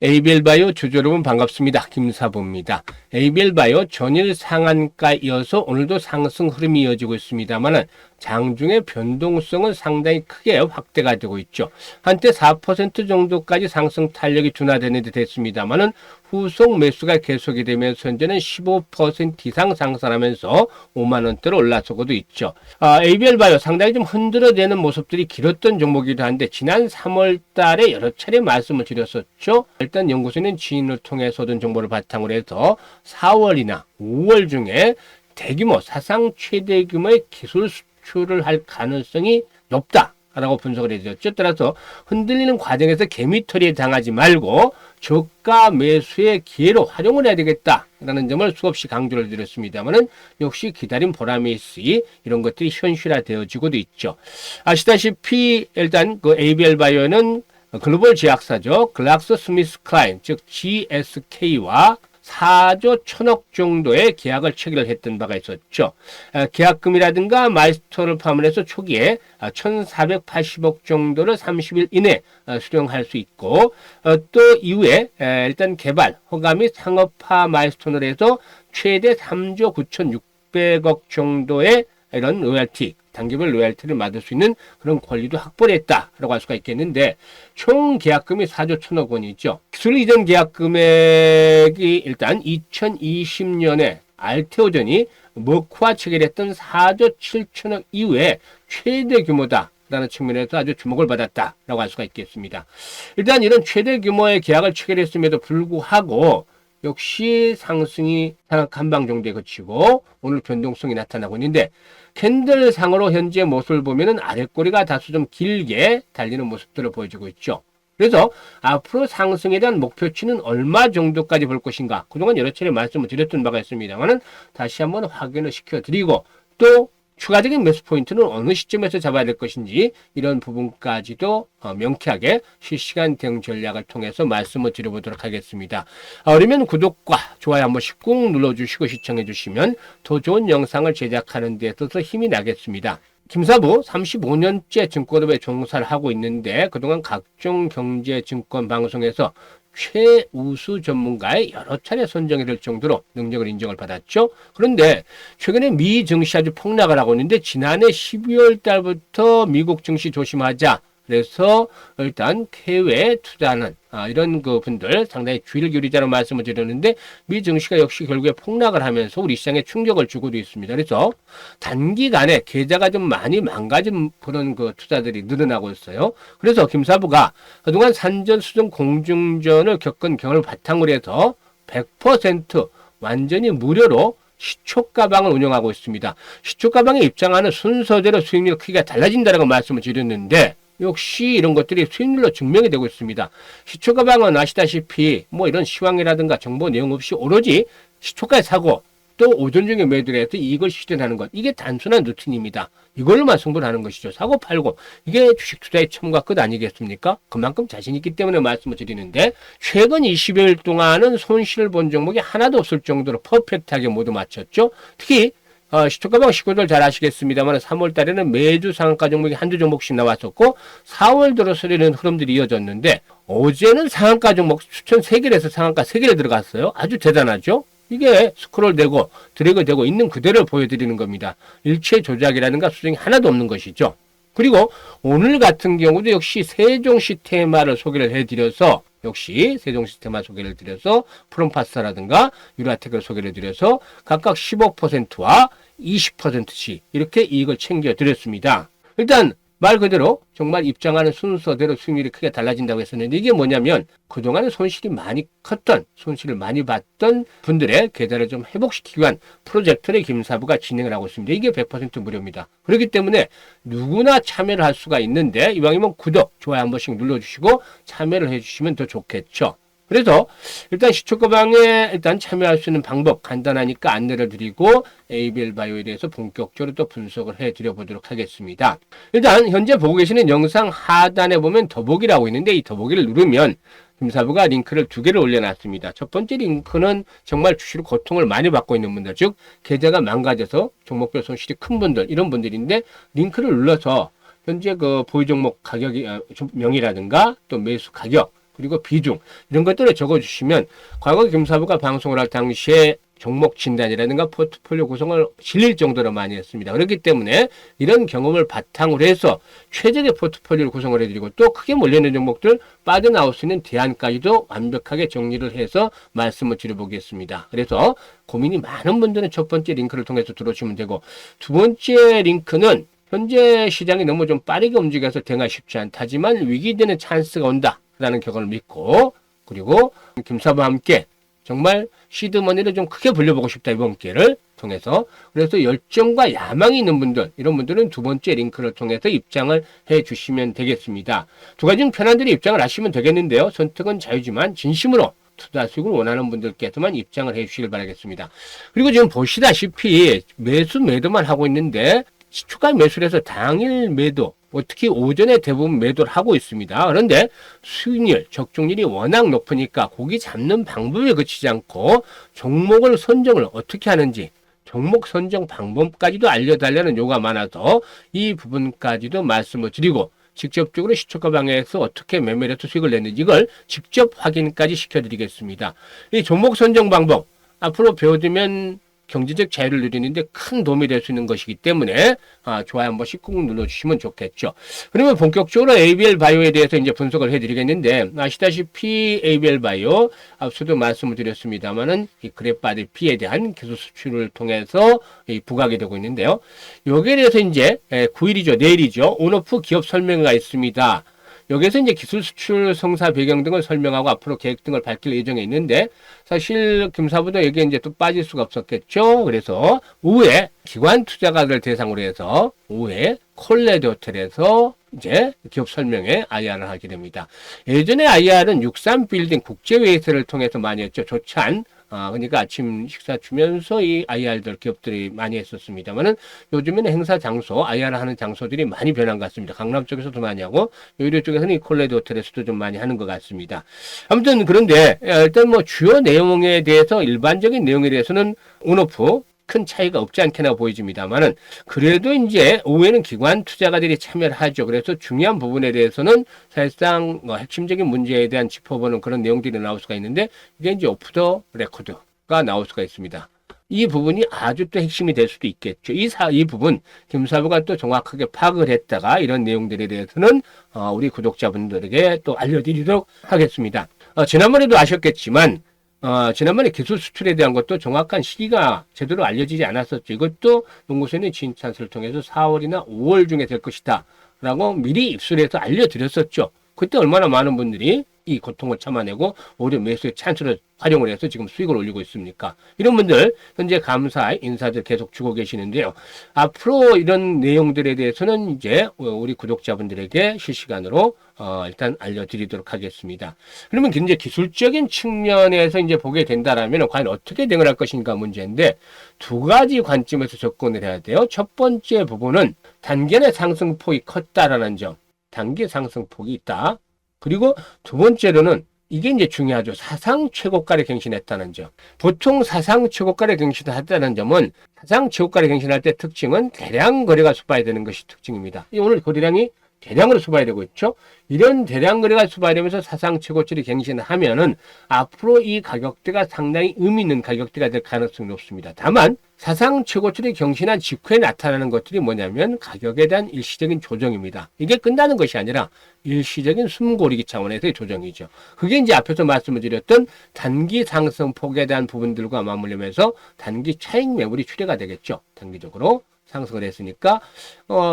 ABL바이오 주주 여러분 반갑습니다. 김사부입니다. ABL바이오 전일 상한가 이어서 오늘도 상승 흐름이 이어지고 있습니다만 장중의 변동성은 상당히 크게 확대가 되고 있죠. 한때 4% 정도까지 상승 탄력이 둔화되는 데 됐습니다만 후속 매수가 계속이 되면서 현재는 15% 이상 상승하면서 5만 원대로 올라서고도 있죠. ABL바이오 상당히 좀 흔들어대는 모습들이 길었던 종목이기도 한데 지난 3월 달에 여러 차례 말씀을 드렸었죠. 일단 연구소는 지인을 통해서 얻은 정보를 바탕으로 해서 4월이나 5월 중에 대규모 사상 최대 규모의 기술 수출을 할 가능성이 높다라고 분석을 해드렸죠. 따라서 흔들리는 과정에서 개미털이에 당하지 말고 저가 매수의 기회로 활용을 해야 되겠다라는 점을 수없이 강조를 드렸습니다만은 역시 기다린 보람이 있으니 이런 것들이 현실화되어지고도 있죠. 아시다시피 일단 그 ABL바이오는 글로벌 제약사죠. 글락스 스미스 클라인 즉 GSK와 4조 1000억 정도의 계약을 체결을 했던 바가 있었죠. 계약금이라든가 마일스톤을 포함해서 초기에 1480억 정도를 30일 이내 수령할 수 있고 또 이후에 일단 개발, 허가 및 상업화 마일스톤을 해서 최대 3조 9600억 정도의 이런 로열티, 단기별 로열티를 받을 수 있는 그런 권리도 확보를 했다라고 할 수가 있겠는데 총 계약금이 4조 1000억 원이죠. 기술 이전 계약 금액이 일단 2020년에 알테오전이 머크와 체결했던 4조 7천억 이후에 최대 규모다. 라는 측면에서 아주 주목을 받았다라고 할 수가 있겠습니다. 일단 이런 최대 규모의 계약을 체결했음에도 불구하고 역시 상승이 상악 한방 정도에 그치고 오늘 변동성이 나타나고 있는데 캔들 상으로 현재 모습을 보면은 아랫꼬리가 다소 좀 길게 달리는 모습들을 보여주고 있죠. 그래서 앞으로 상승에 대한 목표치는 얼마 정도까지 볼 것인가 그동안 여러 차례 말씀을 드렸던 바가 있습니다만은 다시 한번 확인을 시켜드리고 또 추가적인 매수 포인트는 어느 시점에서 잡아야 될 것인지 이런 부분까지도 명쾌하게 실시간 대응 전략을 통해서 말씀을 드려보도록 하겠습니다. 어려면 구독과 좋아요 한 번씩 꾹 눌러주시고 시청해 주시면 더 좋은 영상을 제작하는 데 있어서 힘이 나겠습니다. 김사부 35년째 증권업에 종사를 하고 있는데 그동안 각종 경제증권 방송에서 최우수 전문가의 여러 차례 선정이 될 정도로 능력을 인정을 받았죠. 그런데 최근에 미 증시 아주 폭락을 하고 있는데 지난해 12월 달부터 미국 증시 조심하자. 그래서 일단 해외에 투자하는 이런 그 분들 상당히 주의를 기울이자는 말씀을 드렸는데 미 증시가 역시 결국에 폭락을 하면서 우리 시장에 충격을 주고도 있습니다. 그래서 단기간에 계좌가 좀 많이 망가진 그런 그 투자들이 늘어나고 있어요. 그래서 김사부가 그동안 산전수전 공중전을 겪은 경험을 바탕으로 해서 100% 완전히 무료로 시초가방을 운영하고 있습니다. 시초가방에 입장하는 순서대로 수익률 크기가 달라진다라고 말씀을 드렸는데 역시 이런 것들이 수익률로 증명이 되고 있습니다. 시초가방은 아시다시피 뭐 이런 시황이라든가 정보 내용 없이 오로지 시초가에 사고 또 오전 중에 매도를 해서 이익을 실현하는 것. 이게 단순한 루틴입니다. 이걸로만 승부를 하는 것이죠. 사고 팔고. 이게 주식 투자의 처음과 끝 아니겠습니까? 그만큼 자신 있기 때문에 말씀을 드리는데 최근 20일 동안은 손실을 본 종목이 하나도 없을 정도로 퍼펙트하게 모두 맞췄죠. 특히 시초가방 식구들 잘 아시겠습니다만 3월 달에는 매주 상한가 종목이 한두 종목씩 나왔었고 4월 들어서는 흐름들이 이어졌는데 어제는 상한가 종목 추천 3개를 해서 상한가 3개를 들어갔어요. 아주 대단하죠. 이게 스크롤 되고 드래그 되고 있는 그대로 보여드리는 겁니다. 일체 조작이라든가 수정이 하나도 없는 것이죠. 그리고 오늘 같은 경우도 역시 세종시 테마를 소개를 해드려서 역시 세종시 테마 소개를 드려서 프롬파스라든가 유라텍을 소개를 드려서 각각 15%와 20%씩 이렇게 이익을 챙겨드렸습니다. 일단 말 그대로 정말 입장하는 순서대로 수익률이 크게 달라진다고 했었는데 이게 뭐냐면 그동안에 손실이 많이 컸던 손실을 많이 봤던 분들의 계좌를 좀 회복시키기 위한 프로젝트를 김사부가 진행을 하고 있습니다. 이게 100% 무료입니다. 그렇기 때문에 누구나 참여를 할 수가 있는데 이왕이면 구독, 좋아요 한 번씩 눌러주시고 참여를 해주시면 더 좋겠죠. 그래서 일단 시초가방에 일단 참여할 수 있는 방법 간단하니까 안내를 드리고 ABL바이오에 대해서 본격적으로 또 분석을 해드려 보도록 하겠습니다. 일단 현재 보고 계시는 영상 하단에 보면 더보기라고 있는데 이 더보기를 누르면 김사부가 링크를 2개를 올려놨습니다. 첫 번째 링크는 정말 주식으로 고통을 많이 받고 있는 분들, 즉 계좌가 망가져서 종목별 손실이 큰 분들, 이런 분들인데 링크를 눌러서 현재 그 보유 종목 가격이 명이라든가 또 매수 가격 그리고 비중 이런 것들을 적어주시면 과거 김사부가 방송을 할 당시에 종목 진단이라든가 포트폴리오 구성을 실릴 정도로 많이 했습니다. 그렇기 때문에 이런 경험을 바탕으로 해서 최적의 포트폴리오를 구성을 해드리고 또 크게 몰려있는 종목들 빠져나올 수 있는 대안까지도 완벽하게 정리를 해서 말씀을 드려보겠습니다. 그래서 고민이 많은 분들은 첫 번째 링크를 통해서 들어오시면 되고 두 번째 링크는 현재 시장이 너무 좀 빠르게 움직여서 대응하기 쉽지 않다지만 위기되는 찬스가 온다라는 경험을 믿고 그리고 김사부와 함께 정말 시드머니를 좀 크게 불려보고 싶다 이번 기회를 통해서 그래서 열정과 야망이 있는 분들 이런 분들은 두 번째 링크를 통해서 입장을 해 주시면 되겠습니다. 두 가지 편한 대로 입장을 하시면 되겠는데요. 선택은 자유지만 진심으로 투자 수익을 원하는 분들께서만 입장을 해 주시길 바라겠습니다. 그리고 지금 보시다시피 매수 매도만 하고 있는데 추가 매수를 해서 당일 매도 특히 오전에 대부분 매도를 하고 있습니다. 그런데 수익률, 적중률이 워낙 높으니까 고기 잡는 방법에 그치지 않고 종목을 선정을 어떻게 하는지 종목 선정 방법까지도 알려달라는 요구가 많아서 이 부분까지도 말씀을 드리고 직접적으로 시초가 방향에서 어떻게 매매를 해서 수익을 냈는지 이걸 직접 확인까지 시켜드리겠습니다. 이 종목 선정 방법 앞으로 배워두면 경제적 자유를 누리는데 큰 도움이 될 수 있는 것이기 때문에 좋아요 한 번씩 꾹 눌러주시면 좋겠죠. 그러면 본격적으로 ABL 바이오에 대해서 이제 분석을 해드리겠는데 아시다시피 ABL 바이오 앞서도 말씀을 드렸습니다만은 이 그래프바디 P에 대한 기술 수출을 통해서 부각이 되고 있는데요. 여기에 대해서 이제 9일이죠, 내일이죠. 온오프 기업 설명회가 있습니다. 여기에서 이제 기술 수출 성사 배경 등을 설명하고 앞으로 계획 등을 밝힐 예정에 있는데 사실 김사부도 여기에 이제 또 빠질 수가 없었겠죠. 그래서 오후에 기관 투자가들 대상으로 해서 오후에 콜레드 호텔에서 이제 기업 설명회 IR을 하게 됩니다. 예전에 IR은 63빌딩 국제회의소를 통해서 많이 했죠. 조찬. 그러니까 아침 식사 주면서 이 IR들 기업들이 많이 했었습니다만은 요즘에는 행사 장소, IR 하는 장소들이 많이 변한 것 같습니다. 강남 쪽에서도 많이 하고 여의도 쪽에서는 이 콜레드 호텔에서도 좀 많이 하는 것 같습니다. 아무튼 그런데 일단 뭐 주요 내용에 대해서 일반적인 내용에 대해서는 온오프 큰 차이가 없지 않게나 보여집니다만은 그래도 이제 오후에는 기관 투자가들이 참여를 하죠. 그래서 중요한 부분에 대해서는 사실상 핵심적인 문제에 대한 짚어보는 그런 내용들이 나올 수가 있는데 이게 이제 오프 더 레코드가 나올 수가 있습니다. 이 부분이 아주 또 핵심이 될 수도 있겠죠. 이 부분 김사부가 또 정확하게 파악을 했다가 이런 내용들에 대해서는 우리 구독자분들에게 또 알려드리도록 하겠습니다. 지난번에도 아셨겠지만 지난번에 기술 수출에 대한 것도 정확한 시기가 제대로 알려지지 않았었죠. 이것도 연구소는 지인 찬스를 통해서 4월이나 5월 중에 될 것이다 라고 미리 입수해서 알려드렸었죠. 그때 얼마나 많은 분들이 이 고통을 참아내고 오히려 매수의 찬스를 활용을 해서 지금 수익을 올리고 있습니까? 이런 분들 현재 감사 인사들 계속 주고 계시는데요. 앞으로 이런 내용들에 대해서는 이제 우리 구독자분들에게 실시간으로 일단 알려드리도록 하겠습니다. 그러면 이제 기술적인 측면에서 이제 보게 된다라면 과연 어떻게 대응을 할 것인가 문제인데 두 가지 관점에서 접근을 해야 돼요. 첫 번째 부분은 단기의 상승폭이 컸다라는 점, 단기 상승폭이 있다. 그리고 두 번째로는 이게 이제 중요하죠. 사상 최고가를 갱신했다는 점. 보통 사상 최고가를 갱신했다는 점은 사상 최고가를 갱신할 때 특징은 대량 거래가 수반이 되는 것이 특징입니다. 오늘 거래량이 대량으로 수반이 되고 있죠. 이런 대량 거래가 수반이 되면서 사상 최고치를 갱신하면은 앞으로 이 가격대가 상당히 의미 있는 가격대가 될 가능성이 높습니다. 다만 사상 최고치를 경신한 직후에 나타나는 것들이 뭐냐면 가격에 대한 일시적인 조정입니다. 이게 끝나는 것이 아니라 일시적인 숨고르기 차원에서의 조정이죠. 그게 이제 앞에서 말씀을 드렸던 단기 상승폭에 대한 부분들과 맞물리면서 단기 차익 매물이 출회가 되겠죠. 단기적으로 상승을 했으니까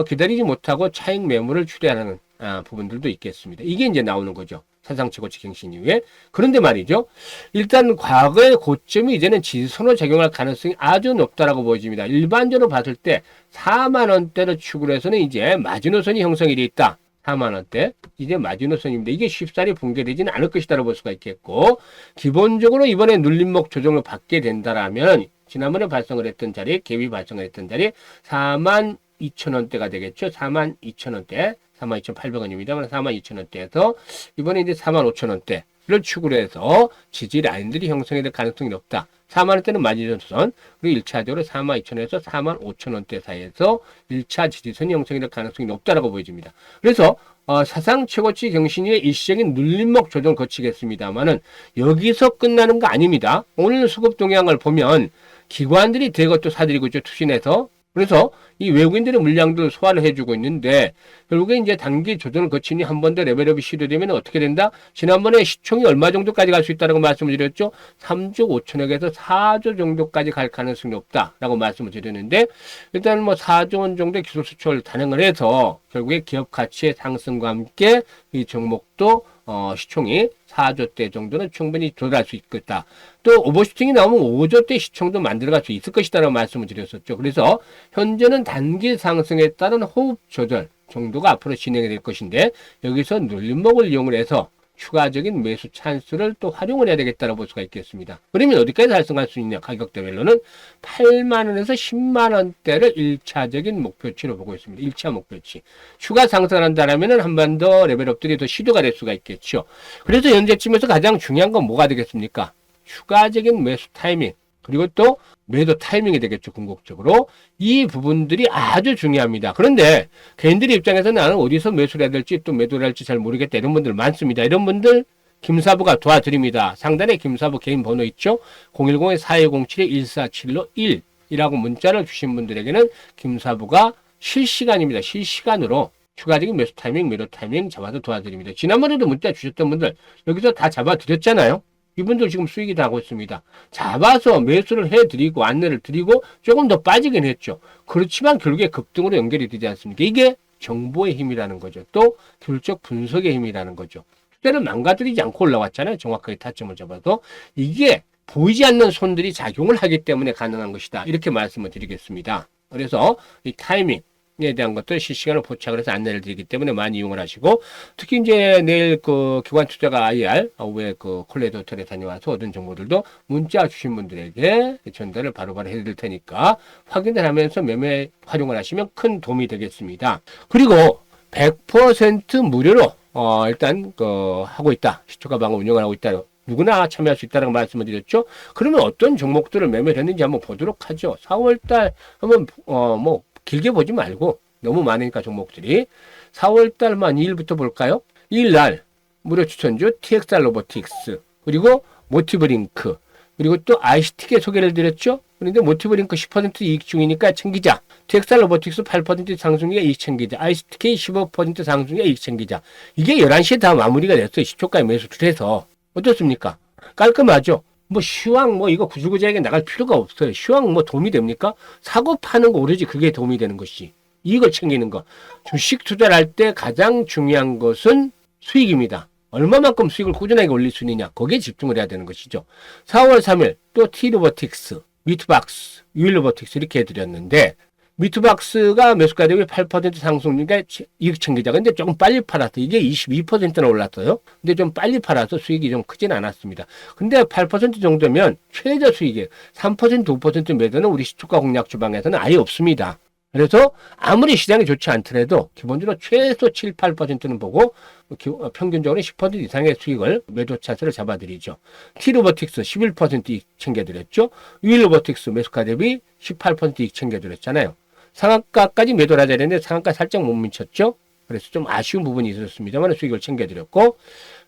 기다리지 못하고 차익 매물을 출회하는 부분들도 있겠습니다. 이게 이제 나오는 거죠. 사상 최고치 갱신 이후에. 그런데 말이죠. 일단 과거의 고점이 이제는 지지선으로 작용할 가능성이 아주 높다라고 보여집니다. 일반적으로 봤을 때 4만 원대를 축으로 해서는 이제 마지노선이 형성이 되어 있다. 4만 원대. 이제 마지노선입니다. 이게 쉽사리 붕괴되지는 않을 것이다라고 볼 수가 있겠고 기본적으로 이번에 눌림목 조정을 받게 된다라면 지난번에 발송을 했던 자리, 갭이 발송을 했던 자리 42,000원대가 되겠죠. 42,000원대, 42,800원입니다만 42,000원대에서 이번에 이제 45,000원대를 축으로 해서 지지 라인들이 형성이 될 가능성이 높다. 4만원대는 마지노선, 그리고 1차적으로 42,000원에서 45,000원대 사이에서 1차 지지선이 형성이 될 가능성이 높다라고 보여집니다. 그래서 사상 최고치 경신일의 일시적인 눌림목 조정을 거치겠습니다만은 여기서 끝나는 거 아닙니다. 오늘 수급 동향을 보면 기관들이 대거 또 사들이고 있죠. 투신해서. 그래서 이 외국인들의 물량들을 소화를 해주고 있는데 결국에 이제 단기 조정을 거치니 한 번 더 레벨업이 시도되면 어떻게 된다? 지난번에 시총이 얼마 정도까지 갈 수 있다고 말씀을 드렸죠? 3조 5천억에서 4조 정도까지 갈 가능성이 없다라고 말씀을 드렸는데 일단 뭐 4조 원 정도의 기술 수출을 단행을 해서 결국에 기업 가치의 상승과 함께 이 종목도 시총이 4조대 정도는 충분히 도달할 수 있겠다. 또 오버슈팅이 나오면 5조대 시총도 만들어갈 수 있을 것이다라고 말씀을 드렸었죠. 그래서 현재는 단기 상승에 따른 호흡 조절 정도가 앞으로 진행이 될 것인데 여기서 눌림목을 이용을 해서 추가적인 매수 찬스를 또 활용을 해야 되겠다고 볼 수가 있겠습니다. 그러면 어디까지 달성할 수 있냐? 가격대별로는 8만 원에서 10만 원대를 1차적인 목표치로 보고 있습니다. 1차 목표치. 추가 상승을 한다면 한 번 더 레벨업들이 더 시도가 될 수가 있겠죠. 그래서 현재쯤에서 가장 중요한 건 뭐가 되겠습니까? 추가적인 매수 타이밍. 그리고 또 매도 타이밍이 되겠죠. 궁극적으로. 이 부분들이 아주 중요합니다. 그런데 개인들의 입장에서는 나는 어디서 매수를 해야 될지 또 매도를 할지 잘 모르겠다. 이런 분들 많습니다. 이런 분들 김사부가 도와드립니다. 상단에 김사부 개인 번호 있죠. 010-4207-1471이라고 문자를 주신 분들에게는 김사부가 실시간입니다. 실시간으로 추가적인 매수 타이밍, 매도 타이밍 잡아서 도와드립니다. 지난번에도 문자 주셨던 분들 여기서 다 잡아드렸잖아요. 이분들 지금 수익이 나고 있습니다. 잡아서 매수를 해드리고 안내를 드리고 조금 더 빠지긴 했죠. 그렇지만 결국에 급등으로 연결이 되지 않습니까? 이게 정보의 힘이라는 거죠. 또 교육적 분석의 힘이라는 거죠. 투자를 망가뜨리지 않고 올라왔잖아요. 정확하게 타점을 잡아도. 이게 보이지 않는 손들이 작용을 하기 때문에 가능한 것이다. 이렇게 말씀을 드리겠습니다. 그래서 이 타이밍 에 대한 것들 실시간으로 포착을 해서 안내를 드리기 때문에 많이 이용을 하시고 특히 이제 내일 그 기관 투자가 IR 오후에 그 콜레드 호텔에 다녀와서 얻은 정보들도 문자 주신 분들에게 전달을 바로바로 해드릴 테니까 확인을 하면서 매매 활용을 하시면 큰 도움이 되겠습니다. 그리고 100% 무료로 일단 하고 있다. 시초가 방어 운영을 하고 있다. 누구나 참여할 수 있다는 말씀을 드렸죠. 그러면 어떤 종목들을 매매를 했는지 한번 보도록 하죠. 4월달 한번 뭐 길게 보지 말고 너무 많으니까 종목들이 4월달만 2일부터 볼까요? 2일날 무료 추천주 TXR 로보틱스 그리고 모티브링크 그리고 또 ICT계 소개를 드렸죠. 그런데 모티브링크 10% 이익 중이니까 챙기자. TXR 로보틱스 8% 상승률에 이익 챙기자. ICTK 15% 상승률에 이익 챙기자. 이게 11시에 다 마무리가 됐어요. 10초까지 매수를 해서. 어떻습니까? 깔끔하죠? 뭐 시황 뭐 이거 구질구질하게 나갈 필요가 없어요. 시황 뭐 도움이 됩니까? 사고 파는 거 오로지 그게 도움이 되는 것이. 이걸 챙기는 거. 주식 투자를 할 때 가장 중요한 것은 수익입니다. 얼마만큼 수익을 꾸준하게 올릴 수 있느냐. 거기에 집중을 해야 되는 것이죠. 4월 3일 또 T로보틱스, 미트박스, 유일로보틱스 이렇게 해드렸는데 미트박스가 매수가 대비 8% 상승률에 이익 챙기자. 근데 조금 빨리 팔았어. 이게 22%나 올랐어요. 근데 좀 빨리 팔아서 수익이 좀 크진 않았습니다. 근데 8% 정도면 최저 수익이에요. 3%, 5% 매도는 우리 시초가 공략 주방에서는 아예 없습니다. 그래서 아무리 시장이 좋지 않더라도 기본적으로 최소 7, 8%는 보고 평균적으로 10% 이상의 수익을 매도 차트를 잡아드리죠. T로보틱스 11% 이익 챙겨드렸죠. 유일로보틱스 매수가 대비 18% 이익 챙겨드렸잖아요. 상한가까지 매도를 하자 했는데 상한가 살짝 못 미쳤죠. 그래서 좀 아쉬운 부분이 있었습니다만 수익을 챙겨드렸고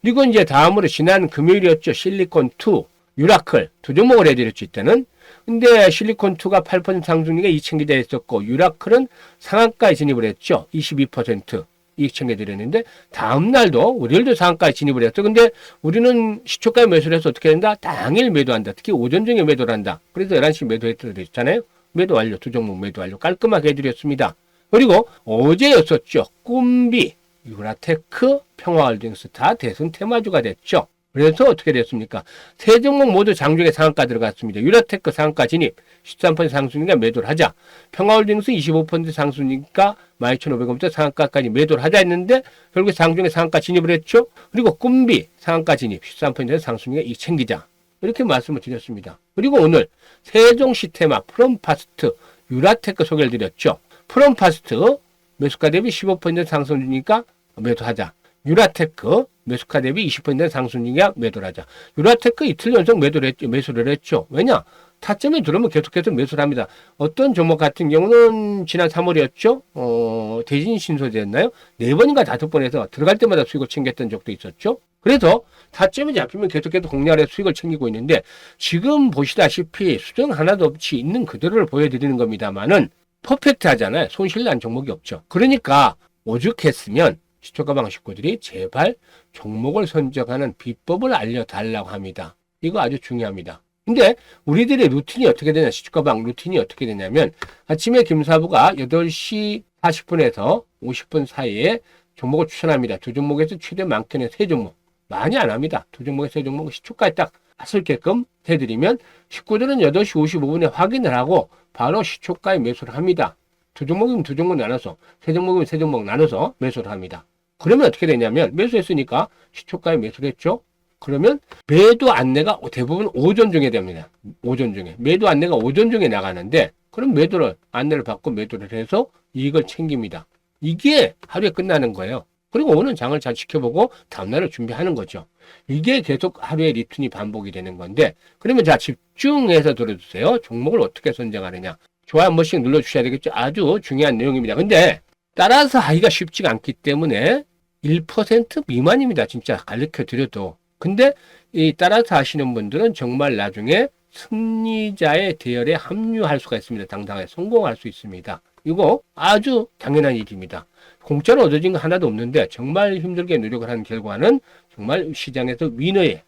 그리고 이제 다음으로 지난 금요일이었죠. 실리콘2, 유라클 두 종목을 해드렸죠. 이때는. 근데 실리콘2가 8% 상승률에 이익 챙기자 했었고 유라클은 상한가에 진입을 했죠. 22% 이익 챙겨드렸는데 다음날도 월요일도 상한가에 진입을 했어. 근데 우리는 시초가에 매수를 해서 어떻게 된다? 당일 매도한다. 특히 오전 중에 매도를 한다. 그래서 11시 매도했잖아요. 매도 완료. 두 종목 매도 완료. 깔끔하게 해드렸습니다. 그리고 어제였었죠. 꿈비, 유라테크, 평화홀딩스 다 대승 테마주가 됐죠. 그래서 어떻게 됐습니까? 세 종목 모두 장중에 상한가 들어갔습니다. 유라테크 상한가 진입 13% 상승이니까 매도를 하자. 평화홀딩스 25% 상승이니까 12,500원부터 상한가까지 매도를 하자 했는데 결국에 장중에 상한가 진입을 했죠. 그리고 꿈비 상한가 진입 13% 상승이니까 이 챙기자. 이렇게 말씀을 드렸습니다. 그리고 오늘 세종 시테마, 프롬파스트, 유라테크 소개를 드렸죠. 프롬파스트 매수가 대비 15% 상승 중이니까 매도하자. 유라테크 매수가 대비 20% 상승 중이야 매도를 하자. 유라테크 이틀 연속 매수를 했죠. 왜냐? 타점에 들어오면 계속해서 매수를 합니다. 어떤 종목 같은 경우는 지난 3월이었죠. 대진 신소재였나요? 4번인가 5번에서 들어갈 때마다 수익을 챙겼던 적도 있었죠. 그래서 타점이 잡히면 계속해서 공략해서 수익을 챙기고 있는데, 지금 보시다시피 수정 하나도 없이 있는 그대로를 보여드리는 겁니다만은 퍼펙트 하잖아요. 손실난 종목이 없죠. 그러니까 오죽했으면 시초가방 식구들이 제발 종목을 선정하는 비법을 알려달라고 합니다. 이거 아주 중요합니다. 근데 우리들의 루틴이 어떻게 되냐, 시초가방 루틴이 어떻게 되냐면, 아침에 김사부가 8시 40분에서 50분 사이에 종목을 추천합니다. 두 종목에서 최대 많게는 3종목. 많이 안 합니다. 두 종목에서 3종목 시초가에 딱 맞을게끔 해드리면 식구들은 8시 55분에 확인을 하고 바로 시초가에 매수를 합니다. 두 종목이면 두 종목 나눠서, 세 종목이면 세 종목 나눠서 매수를 합니다. 그러면 어떻게 되냐면, 매수했으니까 시초가에 매수를 했죠. 그러면 매도 안내가 대부분 오전 중에 됩니다. 오전 중에. 매도 안내가 오전 중에 나가는데, 그럼 매도를, 안내를 받고 매도를 해서 이익을 챙깁니다. 이게 하루에 끝나는 거예요. 그리고 오늘 장을 잘 지켜보고 다음날을 준비하는 거죠. 이게 계속 하루의 리턴이 반복이 되는 건데, 그러면 자, 집중해서 들어주세요. 종목을 어떻게 선정하느냐. 좋아요 한 번씩 눌러주셔야 되겠죠. 아주 중요한 내용입니다. 근데 따라서 하기가 쉽지가 않기 때문에 1% 미만입니다. 진짜 가르쳐 드려도. 근데 이 따라서 하시는 분들은 정말 나중에 승리자의 대열에 합류할 수가 있습니다. 당당하게 성공할 수 있습니다. 이거 아주 당연한 일입니다. 공짜로 얻어진 거 하나도 없는데 정말 힘들게 노력을 한 결과는 정말 시장에서 위너의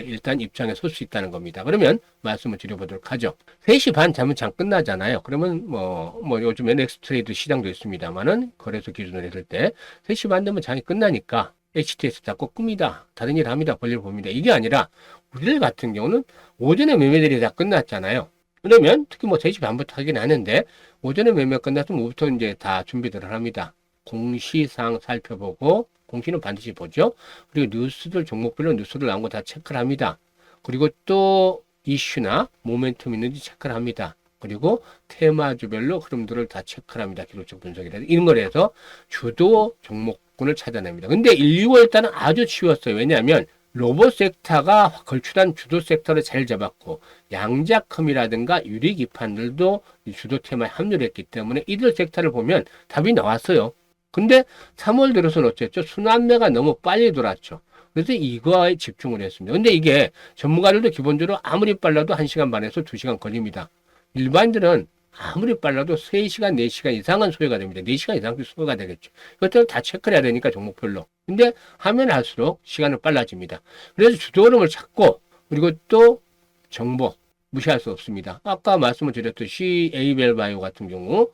일단 입장에 설 수 있다는 겁니다. 그러면 말씀을 드려보도록 하죠. 3시 반 자면 장 끝나잖아요. 그러면 뭐 요즘에 넥스트레이드 시장도 있습니다만은 거래소 기준으로 했을 때 3시 반 되면 장이 끝나니까 HTS 잡고 끕니다. 다른 일 합니다. 볼일 봅니다. 이게 아니라 우리들 같은 경우는 오전에 매매들이 다 끝났잖아요. 그러면 특히 뭐 3시 반부터 하긴 하는데 오전에 매매 끝났으면 오후부터 이제 다 준비들을 합니다. 공시사항 살펴보고, 공시는 반드시 보죠. 그리고 뉴스들, 종목별로 뉴스들 나온 거 다 체크를 합니다. 그리고 또 이슈나 모멘텀 있는지 체크를 합니다. 그리고 테마주별로 흐름들을 다 체크를 합니다. 기록적 분석이라든지 이런 걸 해서 주도 종목군을 찾아냅니다. 근데 1, 2월 달은 아주 쉬웠어요. 왜냐하면 로봇 섹터가 걸출한 주도 섹터를 잘 잡았고, 양자컴이라든가 유리기판들도 주도 테마에 합류를 했기 때문에 이들 섹터를 보면 답이 나왔어요. 근데 3월 들어서는 어쨌죠? 순환매가 너무 빨리 돌았죠. 그래서 이거에 집중을 했습니다. 근데 이게 전문가들도 기본적으로 아무리 빨라도 1시간 반에서 2시간 걸립니다. 일반인들은 아무리 빨라도 3시간, 4시간 이상은 소요가 됩니다. 4시간 이상 소요가 되겠죠. 이것들은 다 체크를 해야 되니까 종목별로. 근데 하면 할수록 시간은 빨라집니다. 그래서 주도 흐름을 찾고, 그리고 또 정보 무시할 수 없습니다. 아까 말씀을 드렸듯이 에이벨바이오 같은 경우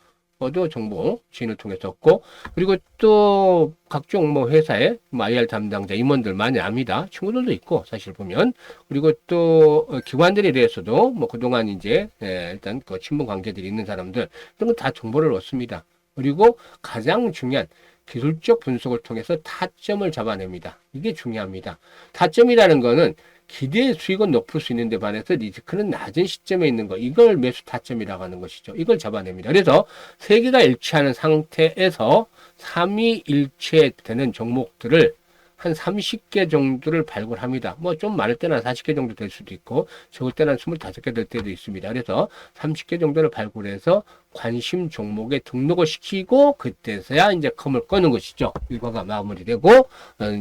도 정보 지인을 통해서 얻고, 그리고 또 각종 뭐 회사의 IR 담당자 임원들 많이 압니다. 친구들도 있고 사실 보면. 그리고 또 기관들에 대해서도 뭐 그동안 이제 일단 그 친분 관계들이 있는 사람들 이런 거 다 정보를 얻습니다. 그리고 가장 중요한 기술적 분석을 통해서 타점을 잡아냅니다. 이게 중요합니다. 타점이라는 거는 기대의 수익은 높을 수 있는데 반해서 리스크는 낮은 시점에 있는 거, 이걸 매수 타점이라고 하는 것이죠. 이걸 잡아냅니다. 그래서 세 개가 일치하는 상태에서 3위 일치되는 종목들을 한 30개 정도를 발굴합니다. 뭐 좀 많을 때는 40개 정도 될 수도 있고 적을 때는 25개 될 때도 있습니다. 그래서 30개 정도를 발굴해서 관심 종목에 등록을 시키고 그때서야 이제 컴을 꺼는 것이죠. 일과가 마무리되고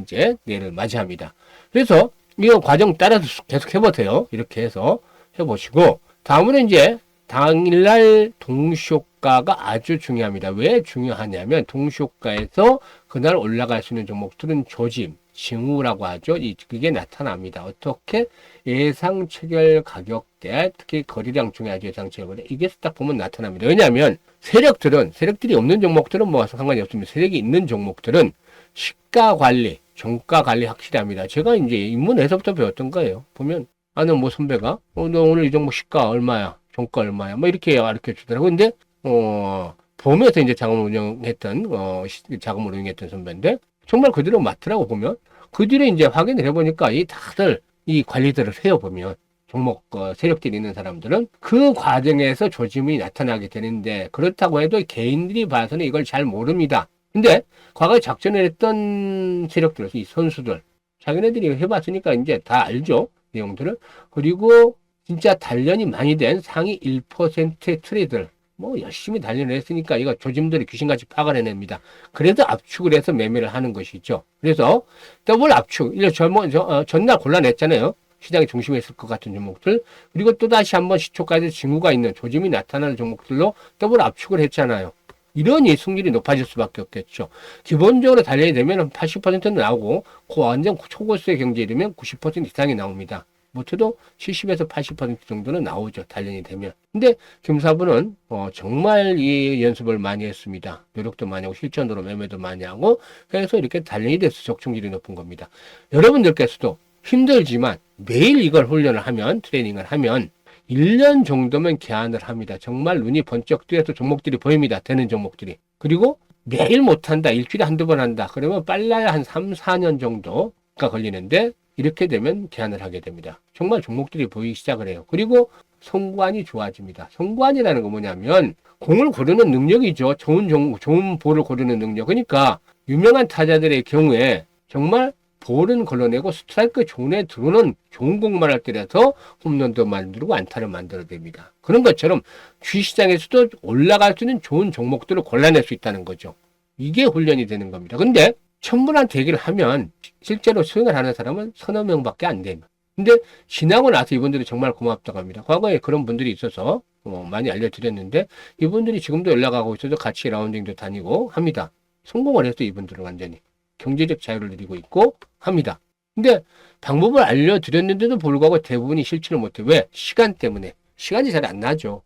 이제 내일을 맞이합니다. 그래서 이 과정 따라서 계속 해보세요. 이렇게 해서 해보시고, 다음으로 이제 당일날 동시효과가 아주 중요합니다. 왜 중요하냐면 동시효과에서 그날 올라갈 수 있는 종목들은 조짐, 징후라고 하죠. 그게 나타납니다. 어떻게? 예상 체결 가격대, 특히 거래량 중요하죠. 예상 체결 거래. 이게 딱 보면 나타납니다. 왜냐하면 세력들이 없는 종목들은 뭐 상관이 없습니다. 세력이 있는 종목들은 시가 관리, 종가 관리 확실히 합니다. 제가 이제 입문에서부터 배웠던 거예요. 보면 아는 뭐 선배가 너 오늘 이 종목 시가 얼마야, 종가 얼마야, 뭐 이렇게 가르쳐 주더라고요. 근데 보면서 이제 자금을 운영했던 선배인데 정말 그대로 맞더라고. 보면 그 뒤에 이제 확인을 해보니까 이 다들 이 관리들을 세어보면 종목 세력들이 있는 사람들은 그 과정에서 조짐이 나타나게 되는데, 그렇다고 해도 개인들이 봐서는 이걸 잘 모릅니다. 근데 과거에 작전을 했던 세력들, 이 선수들, 자기네들이 해봤으니까 이제 다 알죠. 내용들을. 그리고 진짜 단련이 많이 된 상위 1%의 트레이더들, 뭐 열심히 단련을 했으니까 이거 조짐들이 귀신같이 파악을 해냅니다. 그래서 압축을 해서 매매를 하는 것이죠. 그래서 더블 압축, 전날 골라냈잖아요. 시장의 중심에 있을 것 같은 종목들, 그리고 또다시 한번 시초가에서 징후가 있는 조짐이 나타나는 종목들로 더블 압축을 했잖아요. 이러니 승률이 높아질 수밖에 없겠죠. 기본적으로 단련이 되면 80%는 나오고 완전 초고수의 경제에 이르면 90% 이상이 나옵니다. 못해도 70에서 80% 정도는 나오죠. 단련이 되면. 근데 김사부는 정말 이 연습을 많이 했습니다. 노력도 많이 하고 실전으로 매매도 많이 하고 그래서 이렇게 단련이 돼서 적중률이 높은 겁니다. 여러분들께서도 힘들지만 매일 이걸 훈련을 하면, 트레이닝을 하면 1년 정도면 개안을 합니다. 정말 눈이 번쩍 뜨여서 종목들이 보입니다. 되는 종목들이. 그리고 매일 못한다. 일주일에 한두 번 한다. 그러면 빨라야 한 3, 4년 정도가 걸리는데 이렇게 되면 개안을 하게 됩니다. 정말 종목들이 보이기 시작을 해요. 그리고 성관이 좋아집니다. 성관이라는 건 뭐냐면 공을 고르는 능력이죠. 좋은 볼을 고르는 능력. 그러니까 유명한 타자들의 경우에 정말 볼은 걸러내고 스트라이크 존에 들어오는 좋은 공만을 때려서 홈런도 만들고 안타를 만들어냅니다. 그런 것처럼 주식시장에서도 올라갈 수 있는 좋은 종목들을 골라낼 수 있다는 거죠. 이게 훈련이 되는 겁니다. 근데 천분한 얘기를 하면 실제로 수행을 하는 사람은 서너 명밖에 안 됩니다. 근데 지나고 나서 이분들이 정말 고맙다고 합니다. 과거에 그런 분들이 있어서 많이 알려드렸는데 이분들이 지금도 연락하고 있어서 같이 라운딩도 다니고 합니다. 성공을 해서 이분들은 완전히 경제적 자유를 누리고 있고 합니다. 근데 방법을 알려드렸는데도 불구하고 대부분이 실천을 못해. 왜? 시간 때문에. 시간이 잘 안 나죠.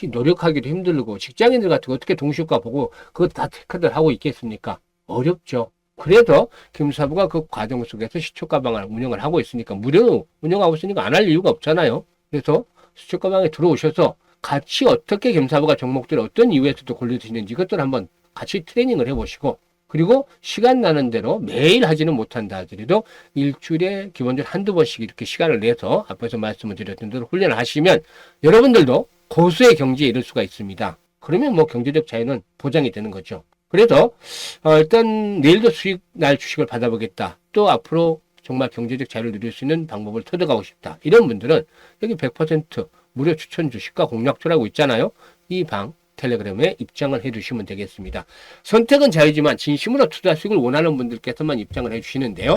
노력하기도 힘들고 직장인들 같은 거 어떻게 동시효과 보고 그거 다 체크들 하고 있겠습니까? 어렵죠. 그래서 김사부가 그 과정 속에서 시초가방을 운영을 하고 있으니까 무료로 운영하고 있으니까 안 할 이유가 없잖아요. 그래서 시초가방에 들어오셔서 같이 어떻게 김사부가 종목들을 어떤 이유에서도 골라주시는지 그것들을 한번 같이 트레이닝을 해보시고 그리고 시간 나는 대로 매일 하지는 못한다 하더라도 일주일에 기본적으로 한두 번씩 이렇게 시간을 내서 앞에서 말씀을 드렸던 대로 훈련을 하시면 여러분들도 고수의 경지에 이를 수가 있습니다. 그러면 뭐 경제적 자유는 보장이 되는 거죠. 그래서 일단 내일도 수익 날 주식을 받아보겠다. 또 앞으로 정말 경제적 자유를 누릴 수 있는 방법을 터득하고 싶다. 이런 분들은 여기 100% 무료 추천 주식과 공략조라고 있잖아요. 이 방 텔레그램에 입장을 해주시면 되겠습니다. 선택은 자유지만 진심으로 투자 수익을 원하는 분들께서만 입장을 해주시는데요.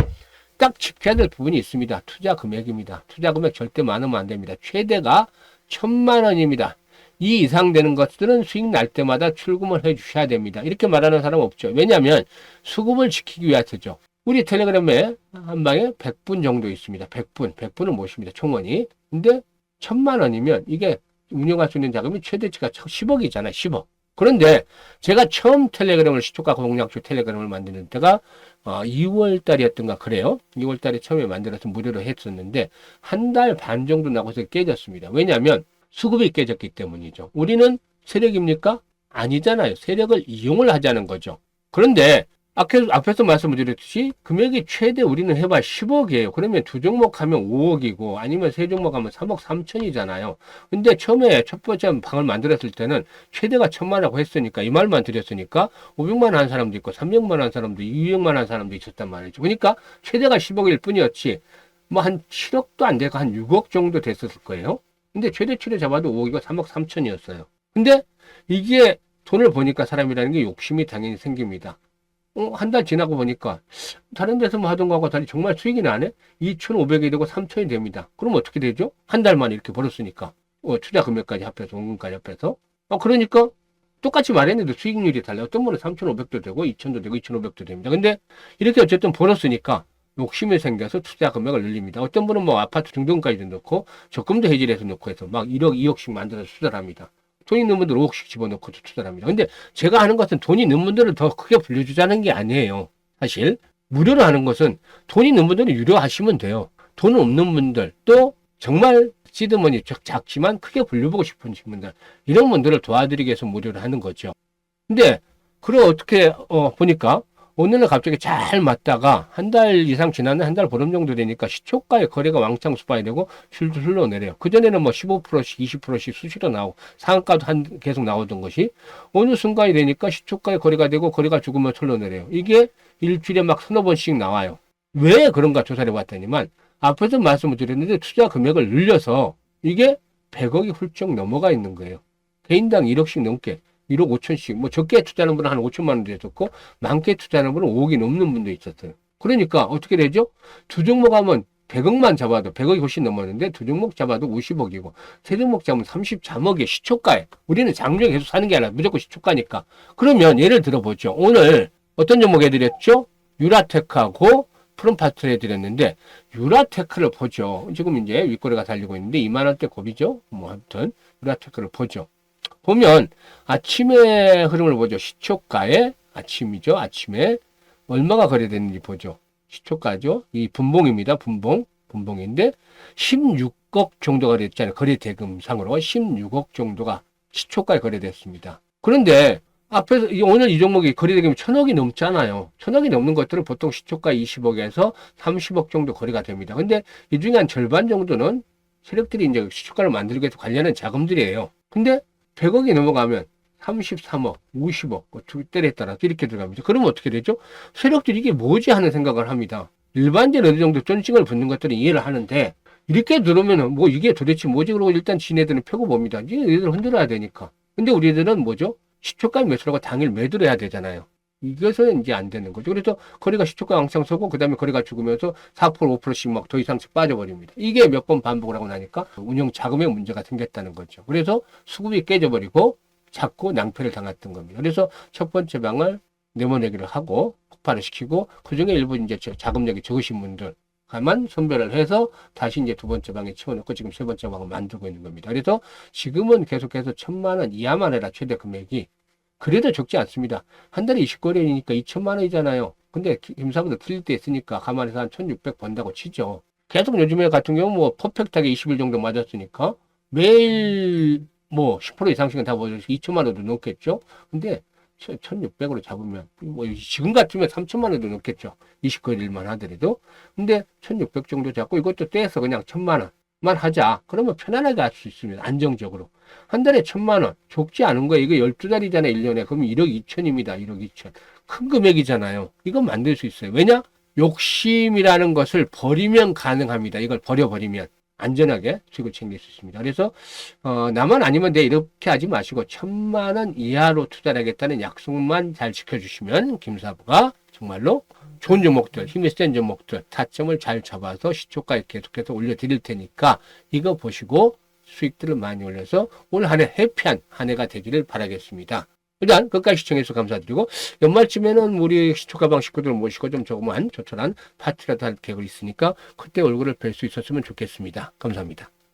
딱 지켜야 될 부분이 있습니다. 투자 금액입니다. 투자 금액 절대 많으면 안 됩니다. 최대가 1,000만 원입니다. 이 이상 되는 것들은 수익 날 때마다 출금을 해 주셔야 됩니다. 이렇게 말하는 사람 없죠. 왜냐하면 수급을 지키기 위해서죠. 우리 텔레그램에 한 방에 100분 정도 있습니다. 100분을 모십니다. 총원이. 근데 1,000만 원이면 이게 운영할 수 있는 자금이 최대치가 10억이잖아요. 10억. 그런데 제가 처음 텔레그램을 시초가 공략주 텔레그램을 만드는 때가 2월 달이었던가 그래요. 2월 달에 처음에 만들어서 무료로 했었는데 한 달 반 정도 나고서 깨졌습니다. 왜냐하면 수급이 깨졌기 때문이죠. 우리는 세력입니까? 아니잖아요. 세력을 이용을 하자는 거죠. 그런데 앞에서 말씀을 드렸듯이 금액이 최대 우리는 해봐 10억이에요. 그러면 두 종목 하면 5억이고 아니면 세 종목 하면 3억 3천이잖아요. 근데 처음에 첫 번째 방을 만들었을 때는 최대가 1,000만이라고 했으니까 이 말만 드렸으니까 500만 한 사람도 있고 300만 한 사람도 200만 한 사람도 있었단 말이죠. 그러니까 최대가 10억일 뿐이었지 뭐 한 7억도 안 되고 한 6억 정도 됐었을 거예요. 근데 최대치를 잡아도 5억이고 3억 3천이었어요. 근데 이게 돈을 보니까 사람이라는 게 욕심이 당연히 생깁니다. 한 달 지나고 보니까 다른 데서 뭐 하던 거하고 달리 정말 수익이 나네? 2,500이 되고 3,000이 됩니다. 그럼 어떻게 되죠? 한 달 만에 이렇게 벌었으니까. 투자 금액까지 합해서, 원금까지 합해서. 그러니까 똑같이 말했는데 수익률이 달라요. 어떤 분은 3,500도 되고 2,000도 되고 2,500도 됩니다. 근데 이렇게 어쨌든 벌었으니까 욕심이 생겨서 투자 금액을 늘립니다. 어떤 분은 뭐 아파트 등등까지도 넣고 적금도 해지해서 넣고 해서 막 1억, 2억씩 만들어서 투자를 합니다. 돈 있는 분들 5억씩 집어넣고 투자를 합니다. 근데 제가 하는 것은 돈 있는 분들을 더 크게 불려주자는 게 아니에요. 사실 무료로 하는 것은 돈 있는 분들은 유료하시면 돼요. 돈 없는 분들 또 정말 시드머니 작지만 크게 불려보고 싶은 분들 이런 분들을 도와드리기 위해서 무료로 하는 거죠. 근데 그걸 어떻게 보니까 어느 날 갑자기 잘 맞다가 한 달 이상 지났는 한 달 보름 정도 되니까 시초가의 거래가 왕창 수반이 되고 줄줄 흘러내려요. 그전에는 뭐 15%씩 20%씩 수시로 나오고 상한가도 계속 나오던 것이 어느 순간이 되니까 시초가의 거래가 되고 거래가 죽으면 흘러내려요. 이게 일주일에 막 서너 번씩 나와요. 왜 그런가 조사를 해봤더니만 앞에서 말씀을 드렸는데 투자 금액을 늘려서 이게 100억이 훌쩍 넘어가 있는 거예요. 개인당 1억씩 넘게, 1억 5천씩, 뭐 적게 투자하는 분은 한 5천만 원도 있었고, 많게 투자하는 분은 5억이 넘는 분도 있었어요. 그러니까 어떻게 되죠? 두 종목 하면 100억만 잡아도 100억이 훨씬 넘었는데 두 종목 잡아도 50억이고 세 종목 잡으면 33억의 시초가에 우리는 장중에 계속 사는 게 아니라 무조건 시초가니까. 그러면 예를 들어보죠. 오늘 어떤 종목 해드렸죠? 유라테크하고 프롬파트를 해드렸는데 유라테크를 보죠. 지금 이제 윗꼬리가 달리고 있는데 2만 원대 고비죠. 뭐 아무튼 유라테크를 보죠. 보면 아침에 흐름을 보죠. 시초가에 아침이죠. 아침에 얼마가 거래됐는지 보죠. 시초가죠. 이 분봉입니다. 분봉인데 16억 정도가 됐잖아요. 거래 대금상으로 16억 정도가 시초가에 거래됐습니다. 그런데 앞에서 오늘 이 종목이 거래 대금이 1,000억이 넘잖아요. 1,000억이 넘는 것들은 보통 시초가 20억에서 30억 정도 거래가 됩니다. 근데 이 중에 한 절반 정도는 세력들이 이제 시초가를 만들기 위해서 관리하는 자금들이에요. 근데 100억이 넘어가면 33억, 50억, 두 때에 따라서 이렇게 들어갑니다. 그러면 어떻게 되죠? 세력들이 이게 뭐지 하는 생각을 합니다. 일반적인 어느 정도 존칭을 붙는 것들은 이해를 하는데, 이렇게 들으면은 뭐 이게 도대체 뭐지? 그러고 일단 지네들은 펴고 봅니다. 이제 얘들 흔들어야 되니까. 근데 우리들은 뭐죠? 시초가 매수라고 당일 매도를 해야 되잖아요. 이것은 이제 안 되는 거죠. 그래서 거래가 시초가 왕창 서고, 그 다음에 거래가 죽으면서 4%, 5%씩 막 더 이상씩 빠져버립니다. 이게 몇 번 반복을 하고 나니까 운영 자금에 문제가 생겼다는 거죠. 그래서 수급이 깨져버리고, 자꾸 낭패를 당했던 겁니다. 그래서 첫 번째 방을 내모내기를 하고 폭발을 시키고 그중에 일부 이제 자금력이 적으신 분들만 선별을 해서 다시 이제 두 번째 방에 채워놓고 지금 세 번째 방을 만들고 있는 겁니다. 그래서 지금은 계속해서 1,000만 원 이하만 해라. 최대 금액이. 그래도 적지 않습니다. 한 달에 20거래니까 2천만 원이잖아요. 근데 김사부도 틀릴 때 있으니까 가만히서 한 1,600 번다고 치죠. 계속 요즘에 같은 경우 뭐 퍼펙트하게 20일 정도 맞았으니까 매일 뭐 10% 이상씩은 다 보여서 2천만 원도 넘겠죠. 근데 1,600으로 잡으면 뭐 지금 같으면 3천만 원도 넘겠죠. 20거리일만 하더라도. 근데 1,600 정도 잡고 이것도 떼서 그냥 1,000만 원만 하자. 그러면 편안하게 할 수 있습니다. 안정적으로. 한 달에 1,000만 원. 적지 않은 거예요. 이거 12달이잖아요. 1년에. 그러면 1억 2천입니다. 1억 2천. 큰 금액이잖아요. 이건 만들 수 있어요. 왜냐? 욕심이라는 것을 버리면 가능합니다. 이걸 버려버리면. 안전하게 수익을 챙길 수 있습니다. 그래서 나만 아니면 돼 이렇게 하지 마시고 1,000만 원 이하로 투자를 하겠다는 약속만 잘 지켜주시면 김사부가 정말로 좋은 종목들, 힘이 센 종목들 타점을 잘 잡아서 시초가에 계속해서 올려드릴 테니까 이거 보시고 수익들을 많이 올려서 올 한 해 해피한 한 해가 되기를 바라겠습니다. 일단 끝까지 시청해주셔서 감사드리고 연말쯤에는 우리 시초가방 식구들 모시고 좀 조그만 조촐한 파티라도 할 계획이 있으니까 그때 얼굴을 뵐 수 있었으면 좋겠습니다. 감사합니다.